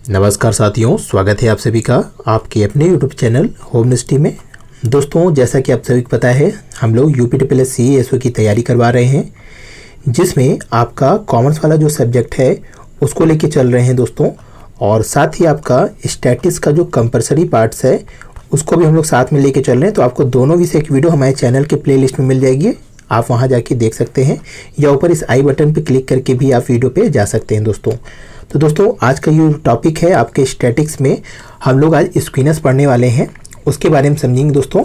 नमस्कार साथियों, स्वागत है आप सभी का आपके अपने यूट्यूब चैनल होम मिनिस्ट्री में। दोस्तों, जैसा कि आप सभी को पता है, हम लोग UPSSC की तैयारी करवा रहे हैं, जिसमें आपका कॉमर्स वाला जो सब्जेक्ट है उसको लेके चल रहे हैं दोस्तों। और साथ ही आपका स्टैटिस्टिक्स का जो कंपलसरी पार्ट्स है उसको भी हम लोग साथ में लेके चल रहे हैं। तो आपको दोनों विषय की वीडियो हमारे चैनल के प्लेलिस्ट में मिल जाएगी, आप वहां जाके देख सकते हैं, या ऊपर इस आई बटन पे क्लिक करके भी आप वीडियो पे जा सकते हैं दोस्तों। तो दोस्तों, आज का ये टॉपिक है आपके स्टैटिक्स में, हम लोग आज स्क्वीनर्स पढ़ने वाले हैं, उसके बारे में समझेंगे दोस्तों।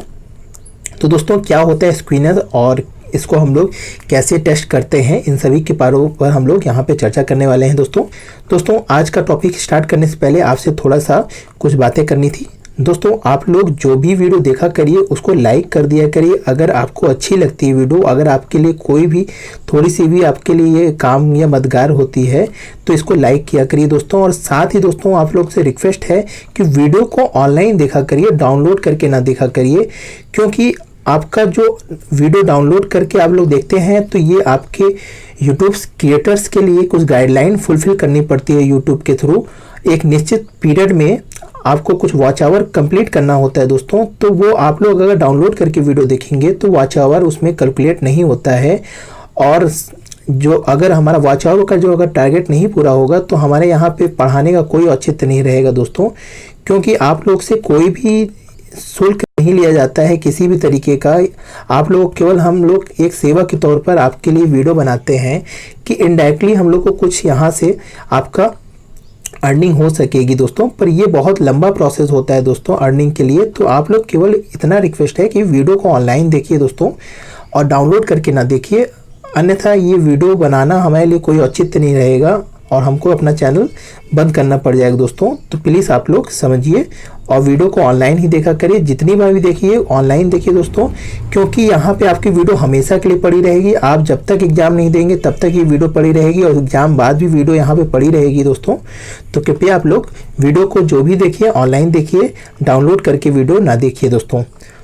तो दोस्तों, क्या होता है स्क्वीनर और इसको हम लोग कैसे टेस्ट करते हैं, इन सभी के बारों पर हम लोग यहाँ पे चर्चा करने वाले हैं दोस्तों। आज का टॉपिक स्टार्ट करने से पहले आपसे थोड़ा सा कुछ बातें करनी थी दोस्तों। आप लोग जो भी वीडियो देखा करिए उसको लाइक कर दिया करिए। अगर आपको अच्छी लगती है वीडियो, अगर आपके लिए कोई भी थोड़ी सी भी आपके लिए ये काम या मददगार होती है तो इसको लाइक किया करिए दोस्तों। और साथ ही दोस्तों, आप लोग से रिक्वेस्ट है कि वीडियो को ऑनलाइन देखा करिए, डाउनलोड करके ना देखा करिए, क्योंकि आपका जो वीडियो डाउनलोड करके आप लोग देखते हैं तो ये आपके यूट्यूब क्रिएटर्स के लिए कुछ गाइडलाइन फुलफिल करनी पड़ती है यूट्यूब के थ्रू। एक निश्चित पीरियड में आपको कुछ वॉच आवर कंप्लीट करना होता है दोस्तों। तो वो आप लोग अगर डाउनलोड करके वीडियो देखेंगे तो वॉच आवर उसमें कैलकुलेट नहीं होता है, और जो अगर हमारा वॉच आवर का जो अगर टारगेट नहीं पूरा होगा तो हमारे यहाँ पे पढ़ाने का कोई औचित्य नहीं रहेगा दोस्तों। क्योंकि आप लोग से कोई भी शुल्क नहीं लिया जाता है किसी भी तरीके का। आप लोग केवल, हम लोग एक सेवा के तौर पर आपके लिए वीडियो बनाते हैं कि इनडायरेक्टली हम लोग को कुछ यहाँ से आपका अर्निंग हो सकेगी दोस्तों। पर ये बहुत लंबा प्रोसेस होता है दोस्तों अर्निंग के लिए। तो आप लोग केवल इतना रिक्वेस्ट है कि वीडियो को ऑनलाइन देखिए दोस्तों, और डाउनलोड करके ना देखिए, अन्यथा ये वीडियो बनाना हमारे लिए कोई औचित्य नहीं रहेगा और हमको अपना चैनल बंद करना पड़ जाएगा दोस्तों। तो प्लीज़ आप लोग समझिए और वीडियो को ऑनलाइन ही देखा करिए, जितनी बार भी देखिए ऑनलाइन देखिए दोस्तों, क्योंकि यहाँ पे आपकी वीडियो हमेशा के लिए पड़ी रहेगी। आप जब तक एग्जाम नहीं देंगे तब तक ये वीडियो पड़ी रहेगी, और एग्जाम बाद भी वीडियो यहाँ पे पड़ी रहेगी दोस्तों। तो कृपया आप लोग वीडियो को जो भी देखिए ऑनलाइन देखिए, डाउनलोड करके वीडियो ना देखिए दोस्तों।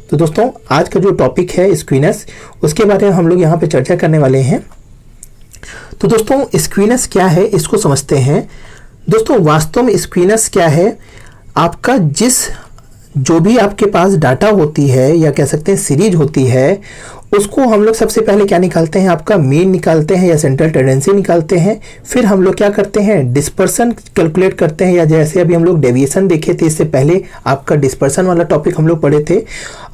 तो दोस्तों, आज का जो टॉपिक है स्क्वीनर्स, उसके बारे में हम लोग यहाँ पे चर्चा करने वाले हैं। तो दोस्तों, स्क्वीनर्स क्या है इसको समझते हैं दोस्तों। वास्तव में स्क्वीनर्स क्या है, आपका जो भी आपके पास डाटा होती है या कह सकते हैं सीरीज होती है, उसको हम लोग सबसे पहले क्या निकालते हैं, आपका मीन निकालते हैं या सेंट्रल टेंडेंसी निकालते हैं। फिर हम लोग क्या करते हैं, डिस्पर्सन कैलकुलेट करते हैं, या जैसे अभी हम लोग डेविएशन देखे थे, इससे पहले आपका डिस्पर्सन वाला टॉपिक हम लोग पढ़े थे।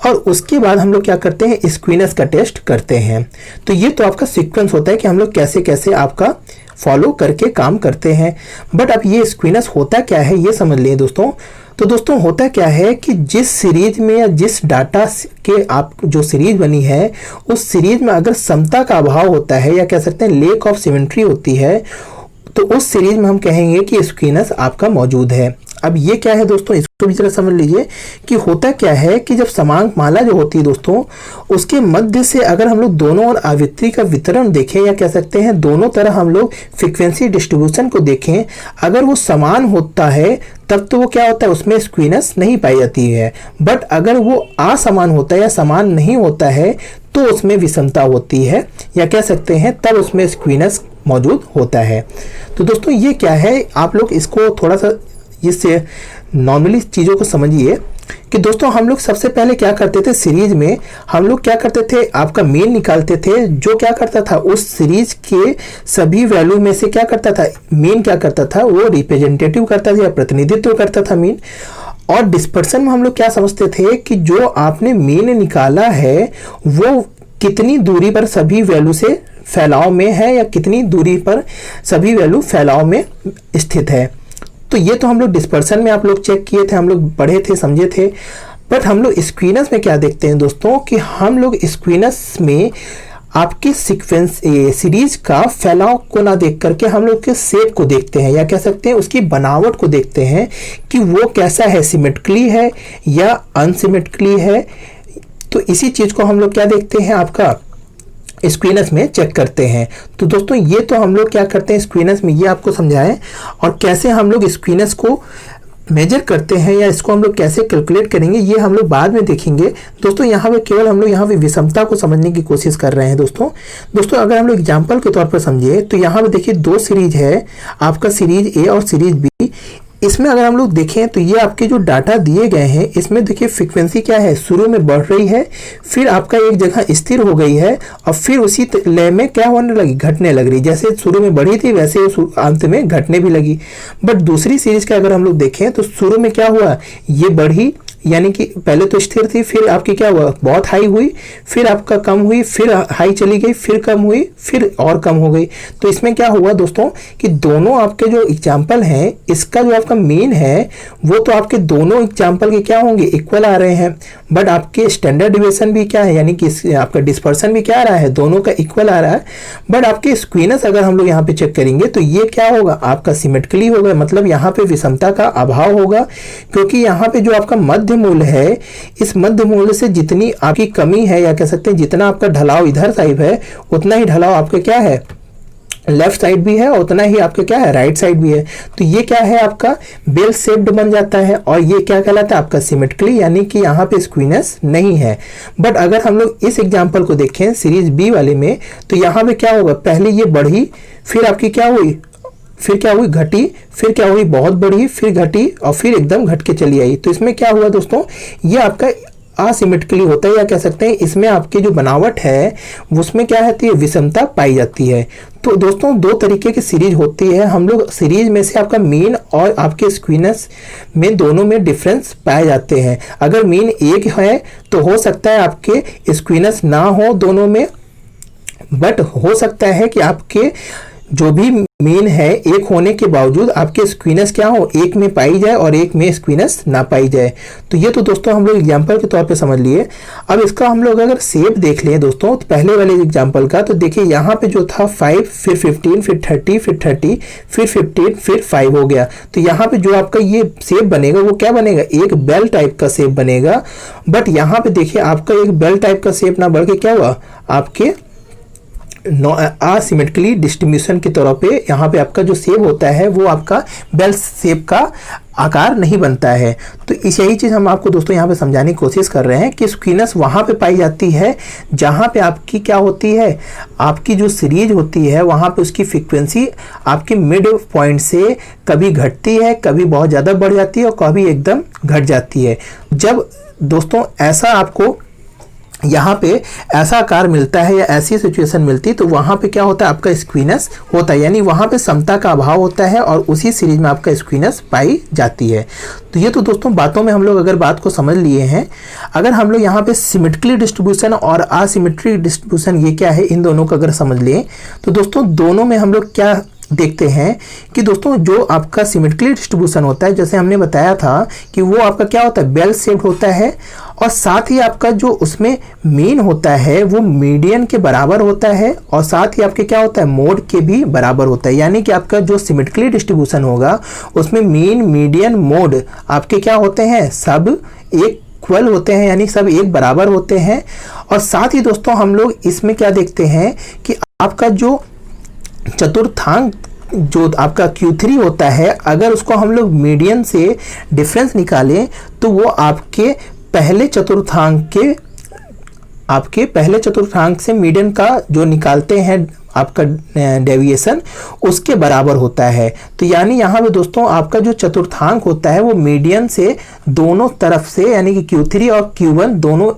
और उसके बाद हम लोग क्या करते हैं, स्क्वीनर्स का टेस्ट करते हैं। तो ये तो आपका सीक्वेंस होता है कि हम लोग कैसे कैसे आपका फॉलो करके काम करते हैं। बट अब ये स्क्वीनर्स होता क्या है ये समझ लें दोस्तों। तो दोस्तों, होता क्या है कि जिस सीरीज में या जिस डाटा के आप जो सीरीज बनी है, उस सीरीज में अगर समता का अभाव होता है, या कह सकते हैं लेक ऑफ सिमेट्री होती है, तो उस सीरीज में हम कहेंगे कि स्क्वीनर्स आपका मौजूद है। अब ये क्या है दोस्तों, इसको भी जरा समझ लीजिए कि होता क्या है कि जब समांक माला जो होती है दोस्तों, उसके मध्य से अगर हम लोग दोनों ओर आवृत्ति का वितरण देखें, या कह सकते हैं दोनों तरह हम लोग फ्रीक्वेंसी डिस्ट्रीब्यूशन को देखें, अगर वो समान होता है तब तो वो क्या होता है, उसमें स्क्वीनर्स नहीं पाई जाती है। बट अगर वो असमान होता है या समान नहीं होता है तो उसमें विषमता होती है, या कह सकते हैं तब उसमें स्क्वीनर्स मौजूद होता है। तो दोस्तों, ये क्या है, आप लोग इसको थोड़ा सा इससे नॉर्मली चीज़ों को समझिए कि दोस्तों, हम लोग सबसे पहले क्या करते थे, सीरीज में हम लोग क्या करते थे, आपका मीन निकालते थे। जो क्या करता था, उस सीरीज के सभी वैल्यू में से क्या करता था, मीन क्या करता था, वो रिप्रेजेंटेटिव करता था या प्रतिनिधित्व करता था मीन। और डिस्पर्सन में हम लोग क्या समझते थे कि जो आपने मीन निकाला है वो कितनी दूरी पर सभी वैल्यू से फैलाव में है, या कितनी दूरी पर सभी वैल्यू फैलाव में स्थित है। तो ये तो हम लोग डिस्पर्सन में आप लोग चेक किए थे, हम लोग पढ़े थे, समझे थे। बट हम लोग स्क्वीनर्स में क्या देखते हैं दोस्तों, कि हम लोग स्क्वीनर्स में आपकी सीक्वेंस सीरीज का फैलाव को ना देख करके हम लोग के शेप को देखते हैं, या कह सकते हैं उसकी बनावट को देखते हैं कि वो कैसा है, सिमेट्रिकली है या अनसिमेट्रिकली है। तो इसी चीज को हम लोग क्या देखते हैं, आपका स्क्वीनर्स में चेक करते हैं। तो दोस्तों, ये तो हम लोग क्या करते हैं स्क्वीनर्स में, ये आपको समझाएं, और कैसे हम लोग स्क्वीनर्स को मेजर करते हैं या इसको हम लोग कैसे कैलकुलेट करेंगे ये हम लोग बाद में देखेंगे दोस्तों। यहाँ पे केवल हम लोग यहाँ पे विषमता को समझने की कोशिश कर रहे हैं दोस्तों। अगर हम लोग एग्जाम्पल के तौर पर समझे तो यहाँ पे देखिए दो सीरीज है, आपका सीरीज ए और सीरीज बी। इसमें अगर हम लोग देखें तो ये आपके जो डाटा दिए गए हैं इसमें देखिए फ्रीक्वेंसी क्या है, शुरू में बढ़ रही है, फिर आपका एक जगह स्थिर हो गई है और फिर उसी लय में क्या होने लगी, घटने लग रही। जैसे शुरू में बढ़ी थी वैसे अंत में घटने भी लगी। बट दूसरी सीरीज का अगर हम लोग देखें तो शुरू में क्या हुआ, ये बढ़ी, यानी कि पहले तो स्थिर थी, फिर आपकी क्या हुआ, बहुत हाई हुई, फिर आपका कम हुई, फिर हाई चली गई, फिर कम हुई, फिर और कम हो गई। तो इसमें क्या हुआ दोस्तों कि दोनों आपके जो एग्जाम्पल हैं, इसका जो आपका मीन है वो तो आपके दोनों एग्जाम्पल के क्या होंगे, इक्वल आ रहे हैं। बट आपके स्टैंडर्ड डिविएशन भी क्या है, यानी कि आपका डिस्पर्सन भी क्या आ रहा है, दोनों का इक्वल आ रहा है। बट आपके स्क्वीनेस अगर हम लोग यहाँ पे चेक करेंगे तो ये क्या होगा, आपका सिमेट्रिकली होगा, मतलब यहाँ पे विषमता का अभाव होगा, क्योंकि यहाँ पे जो आपका मध्य मूल्य है, इस मध्य मूल्य से जितनी आपकी कमी है, या कह सकते हैं जितना आपका ढलाव इधर साइड है, उतना ही ढलाव आपके क्या है, लेफ्ट साइड भी है, और उतना ही आपके क्या है, राइट साइड भी है। तो ये क्या है, आपका बेल शेप्ड बन जाता है, और ये क्या कहलाता है, आपका सिमेट्रिकली, यानी कि यहाँ पे स्क्वीनेस नहीं है। बट अगर हम लोग इस एग्जांपल को देखें सीरीज बी वाले में, तो यहाँ पे क्या होगा, पहले ये बढ़ी, फिर आपकी क्या हुई, फिर क्या हुई, घटी, फिर क्या हुई, बहुत बढ़ी, फिर घटी, और फिर एकदम घट के चली आई। तो इसमें क्या हुआ दोस्तों, ये आपका असिमेट्रिकली होता है, या कह सकते हैं इसमें आपकी जो बनावट है उसमें क्या होती है, विषमता पाई जाती है। तो दोस्तों दो तरीके की सीरीज होती है, हम लोग सीरीज में से आपका मीन और आपके स्क्वीनेस में दोनों में डिफरेंस पाए जाते हैं। अगर मीन एक है तो हो सकता है आपके स्क्वीनेस ना हो दोनों में, बट हो सकता है कि आपके जो भी मीन है एक होने के बावजूद आपके स्क्वीनेस क्या हो, एक में पाई जाए और एक में स्क्वीनेस ना पाई जाए। तो ये तो दोस्तों हम लोग एग्जांपल के तौर पे समझ लिए। अब इसका हम लोग अगर शेप देख लें दोस्तों, तो पहले वाले एग्जांपल का, तो देखिए यहाँ पे जो था 5, फिर 15, फिर 30, फिर 30, फिर 15, फिर 5 हो गया। तो यहाँ पे जो आपका ये शेप बनेगा वो क्या बनेगा, एक बेल टाइप का शेप बनेगा। बट यहाँ पे देखिए आपका एक बेल टाइप का शेप ना बढ़ के क्या हुआ, आपके असिमेट्रिकली डिस्ट्रीब्यूशन के तौर पे यहाँ पे आपका जो शेप होता है वो आपका बेल शेप का आकार नहीं बनता है। तो इस यही चीज़ हम आपको दोस्तों यहाँ पे समझाने की कोशिश कर रहे हैं कि स्क्वीनेस वहाँ पे पाई जाती है जहाँ पे आपकी क्या होती है, आपकी जो सीरीज होती है वहाँ पे उसकी फ्रीक्वेंसी आपकी मिड पॉइंट से कभी घटती है, कभी बहुत ज़्यादा बढ़ जाती है और कभी एकदम घट जाती है। जब दोस्तों ऐसा आपको यहाँ पे ऐसा आकार मिलता है या ऐसी सिचुएशन मिलती है, तो वहाँ पे क्या होता है, आपका स्क्वीनेस होता है, यानी वहाँ पे समता का अभाव होता है और उसी सीरीज में आपका स्क्वीनेस पाई जाती है। तो ये तो दोस्तों बातों में हम लोग अगर बात को समझ लिए हैं। अगर हम लोग यहाँ पे सिमेट्रिकली डिस्ट्रीब्यूशन और असिमेट्रिक डिस्ट्रीब्यूशन ये क्या है, इन दोनों को अगर समझ लें तो दोस्तों दोनों में हम लोग क्या देखते हैं कि दोस्तों जो आपका सिमेट्रिकली डिस्ट्रीब्यूशन होता है, जैसे हमने बताया था कि वो आपका क्या होता है, बेल शेप्ड होता है, और साथ ही आपका जो उसमें मीन होता है वो मीडियन के बराबर होता है, और साथ ही आपके क्या होता है, मोड के भी बराबर होता है। यानी कि आपका जो सिमेट्रिकली डिस्ट्रीब्यूशन होगा उसमें मीन, मीडियन, मोड आपके क्या होते हैं, सब एक इक्वल होते हैं, यानी सब एक बराबर होते हैं। और साथ ही दोस्तों हम लोग इसमें क्या देखते हैं कि आपका जो चतुर्थांक जो आपका Q3 होता है, अगर उसको हम लोग मीडियन से डिफरेंस निकालें तो वो आपके पहले चतुर्थांक से मीडियन का जो निकालते हैं आपका डेविएशन उसके बराबर होता है। तो यानी यहाँ पे दोस्तों आपका जो चतुर्थांक होता है वो मीडियन से दोनों तरफ से, यानी कि Q3 और Q1 दोनों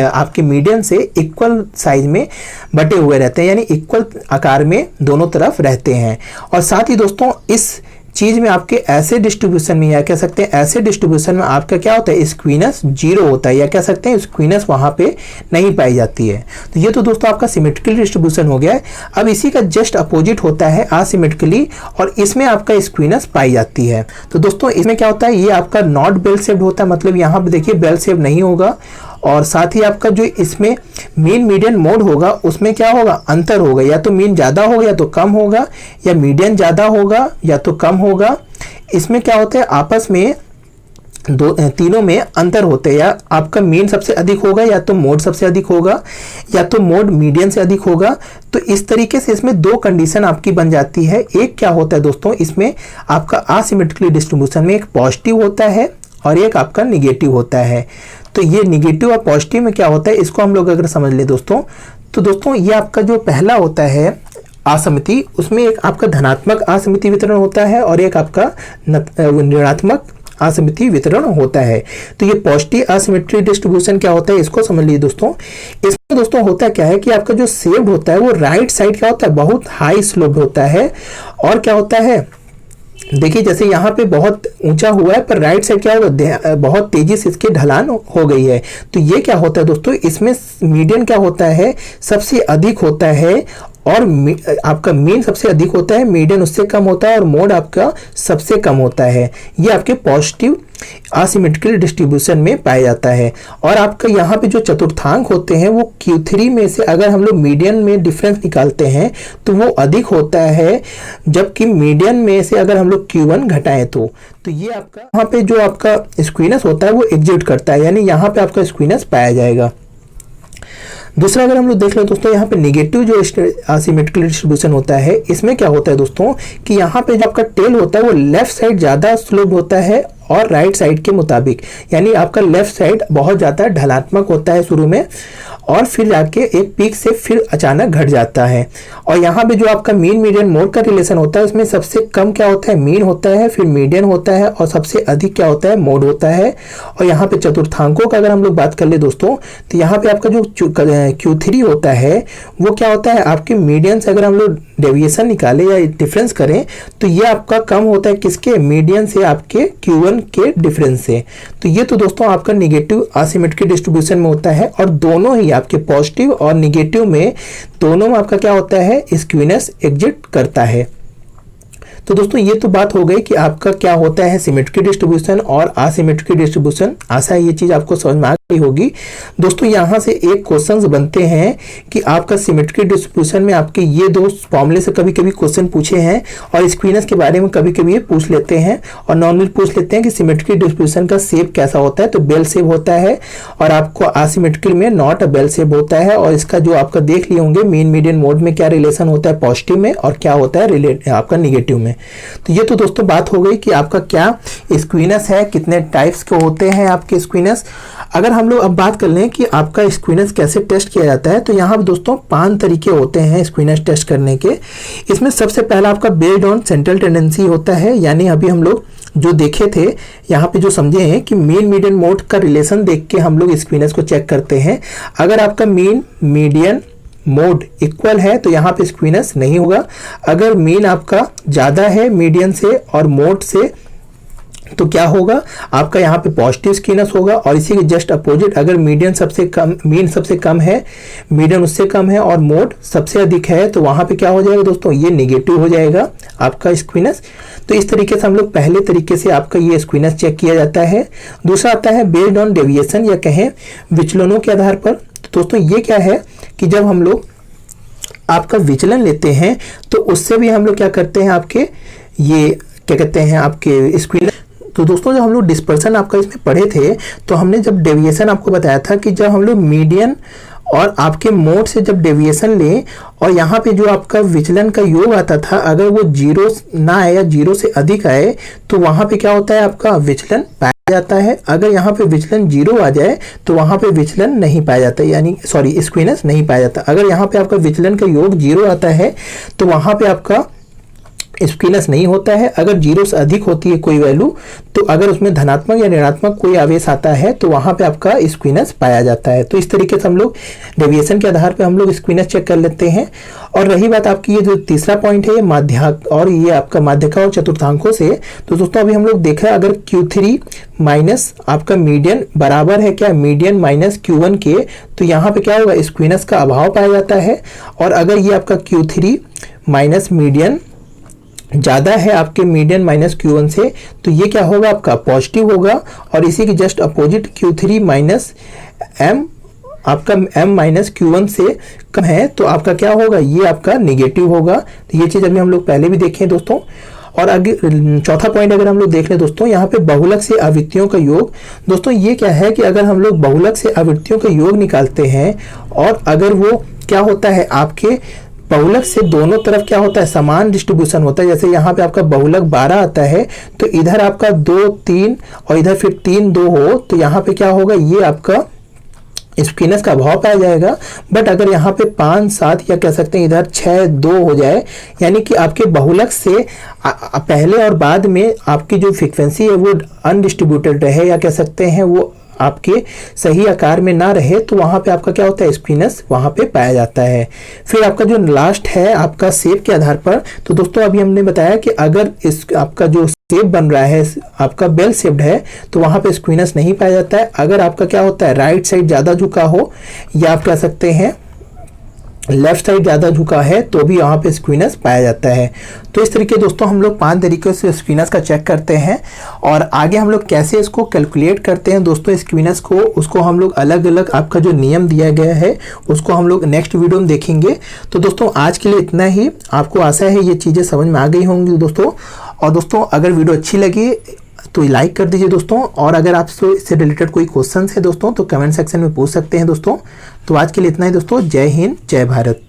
आपके मीडियन से इक्वल साइज में बटे हुए रहते हैं, यानी इक्वल आकार में दोनों तरफ रहते हैं। और साथ ही दोस्तों इस चीज में आपके ऐसे डिस्ट्रीब्यूशन में, या कह सकते हैं ऐसे डिस्ट्रीब्यूशन में आपका क्या होता है, स्क्वीनेस 0 होता है, या कह सकते हैं स्क्वीनेस वहां पे नहीं पाई जाती है। तो ये तो दोस्तों आपका सिमेट्रिकल डिस्ट्रीब्यूशन हो गया है। अब इसी का जस्ट अपोजिट होता है असिमेट्रिकली, और इसमें आपका स्क्वीनेस पाई जाती है। तो दोस्तों इसमें क्या होता है, ये आपका नॉट बेल शेप्ड होता है, मतलब यहाँ पे देखिए बेल शेप नहीं होगा, और साथ ही आपका जो इसमें मीन, मीडियन, मोड होगा उसमें क्या होगा, अंतर होगा, या तो मीन ज़्यादा होगा या तो कम होगा, या मीडियन ज़्यादा होगा या तो कम होगा। इसमें क्या होता है, आपस में तीनों में अंतर होते हैं, या आपका मीन सबसे अधिक होगा या तो मोड सबसे अधिक होगा, या तो मोड मीडियन से अधिक होगा। तो इस तरीके से इसमें दो कंडीशन आपकी बन जाती है। एक क्या होता है दोस्तों, इसमें आपका असिमेट्रिकली डिस्ट्रीब्यूशन में एक पॉजिटिव होता है और एक आपका निगेटिव होता है। तो ये निगेटिव और पॉजिटिव में क्या होता है, इसको हम लोग अगर समझ ले दोस्तों, तो दोस्तों ये आपका जो पहला होता है असमिति, उसमें एक आपका धनात्मक असमिति वितरण होता है और एक आपका ऋणात्मक असमिति वितरण होता है। तो ये पॉजिटिव असिमेट्री डिस्ट्रीब्यूशन क्या होता है इसको समझ लीजिए दोस्तों। इसमें दोस्तों होता क्या है कि आपका जो शेप्ड होता है वो राइट साइड क्या होता है, बहुत हाई स्लोप्ड होता है। और क्या होता है, देखिए जैसे यहाँ पे बहुत ऊंचा हुआ है पर राइट साइड क्या होगा, बहुत तेजी से इसकी ढलान हो गई है। तो ये क्या होता है दोस्तों, इसमें मीडियन क्या होता है, सबसे अधिक होता है और आपका मीन सबसे अधिक होता है, मीडियन उससे कम होता है और मोड आपका सबसे कम होता है। ये आपके पॉजिटिव असिमेट्रिकल डिस्ट्रीब्यूशन में पाया जाता है। और आपका यहाँ पे जो चतुर्थांक होते हैं वो Q3 में से अगर हम लोग मीडियन में डिफरेंस निकालते हैं तो वो अधिक होता है, जबकि मीडियन में से अगर हम लोग Q1 घटाएं तो ये आपका यहाँ पे जो आपका स्क्वीनेस होता है वो एग्जिट करता है, यानी यहाँ पे आपका स्क्वीनेस पाया जाएगा। दूसरा अगर हम लोग देख लें दोस्तों, यहाँ पे नेगेटिव जो असिमेट्रिकल डिस्ट्रीब्यूशन होता है, इसमें क्या होता है दोस्तों कि यहाँ पे जो आपका टेल होता है वो लेफ्ट साइड ज़्यादा स्लोप होता है और राइट साइड के मुताबिक, यानी आपका लेफ्ट साइड बहुत ज़्यादा ढलात्मक होता है शुरू में और फिर जाके एक पीक से फिर अचानक घट जाता है। और यहाँ पे जो आपका मीन मीडियन मोड का रिलेशन होता है उसमें सबसे कम क्या होता है, मीन होता है, फिर मीडियन होता है और सबसे अधिक क्या होता है, मोड होता है। और यहाँ पे चतुर्थांकों का अगर हम लोग बात कर ले दोस्तों, तो यहाँ पे आपका जो Q3 होता है वो क्या होता है, आपके मीडियन से अगर हम लोग डेविएशन निकाले या डिफरेंस करें तो ये आपका कम होता है किसके, मीडियन से आपके Q1 के डिफरेंस से। तो ये तो दोस्तों आपका नेगेटिव असिमेट्रिक डिस्ट्रीब्यूशन में होता है और दोनों ही आपके पॉजिटिव और नेगेटिव में दोनों में आपका क्या होता है, स्क्वीनेस एग्जिट करता है। तो दोस्तों ये तो बात हो गई कि आपका क्या होता है सिमेट्रिक डिस्ट्रीब्यूशन और असिमेट्रिक डिस्ट्रीब्यूशन। आशा है ये चीज आपको समझ में आ गई होगी। दोस्तों यहाँ से एक क्वेश्चंस बनते हैं कि आपका सिमेट्रिक डिस्ट्रीब्यूशन में आपके ये दो फॉर्मूले से कभी कभी क्वेश्चन पूछे हैं और स्क्वीनेस के बारे में कभी कभी ये पूछ लेते हैं और नॉर्मली पूछ लेते हैं कि सिमेट्रिक डिस्ट्रीब्यूशन का शेप कैसा होता है, तो बेल शेप होता है और आपको असिमेट्रिकल में नॉट अ बेल शेप होता है। और इसका जो आपका देख लिए होंगे मीन मीडियन मोड में क्या रिलेशन होता है पॉजिटिव में और क्या होता है आपका निगेटिव में। तो ये तो दोस्तों बात हो गई कि आपका क्या स्क्वीनेस है, कितने टाइप्स के होते हैं आपके स्क्वीनेस। अगर हम लोग अब बात कर लें कि आपका स्क्वीनेस कैसे टेस्ट किया जाता है, तो यहाँ दोस्तों 5 तरीके होते हैं स्क्वीनेस टेस्ट करने के। इसमें सबसे पहला आपका बेस्ड ऑन सेंट्रल टेंडेंसी होता है, यानी अभी हम लोग जो देखे थे यहाँ पे जो समझे हैं कि मीन मीडियन मोड का रिलेशन देख के हम लोग स्क्वीनेस को चेक करते हैं। अगर आपका मीन मीडियन मोड इक्वल है तो यहाँ पे स्क्वीनेस नहीं होगा। अगर मीन आपका ज़्यादा है मीडियन से और मोड से तो क्या होगा, आपका यहाँ पे पॉजिटिव स्क्वीनेस होगा। और इसी के जस्ट अपोजिट अगर मीडियन सबसे कम, मीन सबसे कम है, मीडियन उससे कम है और मोड सबसे अधिक है तो वहाँ पे क्या हो जाएगा दोस्तों, ये नेगेटिव हो जाएगा आपका स्क्वीनेस। तो इस तरीके से हम लोग पहले तरीके से आपका ये स्क्वीनेस चेक किया जाता है। दूसरा आता है बेस्ड ऑन डेविएशन या कहें विचलनों के आधार पर। तो दोस्तों ये क्या है कि जब हम लोग आपका विचलन लेते हैं तो उससे भी हम लोग क्या करते हैं, आपके ये क्या कहते हैं आपके स्क्वीनेस। तो दोस्तों जब हम लोग डिस्पर्सन आपका इसमें पढ़े थे तो हमने जब डेविएशन आपको बताया था कि जब हम लोग मीडियन और आपके मोड से जब डेविएशन लें और यहाँ पे जो आपका विचलन का योग आता था अगर वो 0 ना आए या 0 से अधिक आए तो वहाँ पे क्या होता है, आपका विचलन पाया जाता है। अगर यहाँ पे विचलन 0 आ जाए तो वहाँ पे विचलन नहीं पाया जाता, यानी सॉरी स्क्वीनेस नहीं पाया जाता। अगर यहाँ पे आपका विचलन का योग 0 आता है तो वहाँ पे आपका स्क्वीनेस नहीं होता है। अगर 0 से अधिक होती है कोई वैल्यू तो अगर उसमें धनात्मक या ऋणात्मक कोई आवेश आता है तो वहां पे आपका स्क्वीनेस पाया जाता है। तो इस तरीके से हम लोग डेविएशन के आधार पे हम लोग स्क्वीनेस चेक कर लेते हैं। और रही बात आपकी ये जो तीसरा पॉइंट है ये माध्याक और ये आपका माध्यका और चतुर्थांकों से, तो दोस्तों अभी हम लोग देखा अगर Q3 माइनस आपका मीडियन बराबर है क्या मीडियन माइनस Q1 के, तो यहाँ पे क्या होगा, स्क्वीनेस का अभाव पाया जाता है। और अगर ये आपका Q3 माइनस मीडियन ज़्यादा है आपके मीडियन माइनस Q1 से तो ये क्या होगा, आपका पॉजिटिव होगा। और इसी के just opposite Q3 minus M आपका M माइनस Q1 से कम है तो आपका क्या होगा, ये आपका निगेटिव होगा। तो ये चीज़ अभी हम लोग पहले भी देखे हैं दोस्तों। और आगे चौथा पॉइंट अगर हम लोग देख लें दोस्तों, यहाँ पे बहुलक से आवृत्तियों का योग। दोस्तों ये क्या है कि अगर हम लोग बहुलक से आवृत्तियों का योग निकालते हैं और अगर वो क्या होता है आपके बहुलक से दोनों तरफ क्या होता है, समान डिस्ट्रीब्यूशन होता है। जैसे यहाँ पे आपका बहुलक 12 आता है तो इधर आपका 2 3 और इधर फिर 3 2 हो तो यहाँ पे क्या होगा, ये आपका स्क्वीनेस का अभाव पाया जाएगा। बट अगर यहाँ पे 5 7 या कह सकते हैं इधर 6 2 हो जाए, यानी कि आपके बहुलक से पहले और बाद में आपकी जो फ्रीक्वेंसी है वो अनडिस्ट्रीब्यूटेड रहे, या कह सकते हैं वो आपके सही आकार में ना रहे, तो वहाँ पे आपका क्या होता है, स्क्वीनेस वहाँ पे पाया जाता है। फिर आपका जो लास्ट है आपका शेप के आधार पर, तो दोस्तों अभी हमने बताया कि अगर इस आपका जो शेप बन रहा है आपका बेल शेप्ड है, तो वहाँ पे स्क्वीनेस नहीं पाया जाता है। अगर आपका क्या होता है, राइट साइड ज़्यादा झुका हो, या आप कह सकते हैं लेफ्ट साइड ज़्यादा झुका है, तो भी यहाँ पे स्क्वीनेस पाया जाता है। तो इस तरीके दोस्तों हम लोग 5 तरीके से स्क्वीनेस का चेक करते हैं, और आगे हम लोग कैसे इसको कैलकुलेट करते हैं दोस्तों स्क्वीनेस को, उसको हम लोग अलग अलग आपका जो नियम दिया गया है उसको हम लोग नेक्स्ट वीडियो में देखेंगे। तो दोस्तों आज के लिए इतना ही। आपको आशा है ये चीज़ें समझ में आ गई होंगी दोस्तों। और दोस्तों अगर वीडियो अच्छी लगी तो लाइक कर दीजिए दोस्तों, और अगर आपसे इससे रिलेटेड कोई क्वेश्चन है दोस्तों तो कमेंट सेक्शन में पूछ सकते हैं दोस्तों। तो आज के लिए इतना ही दोस्तों। जय हिंद, जय भारत।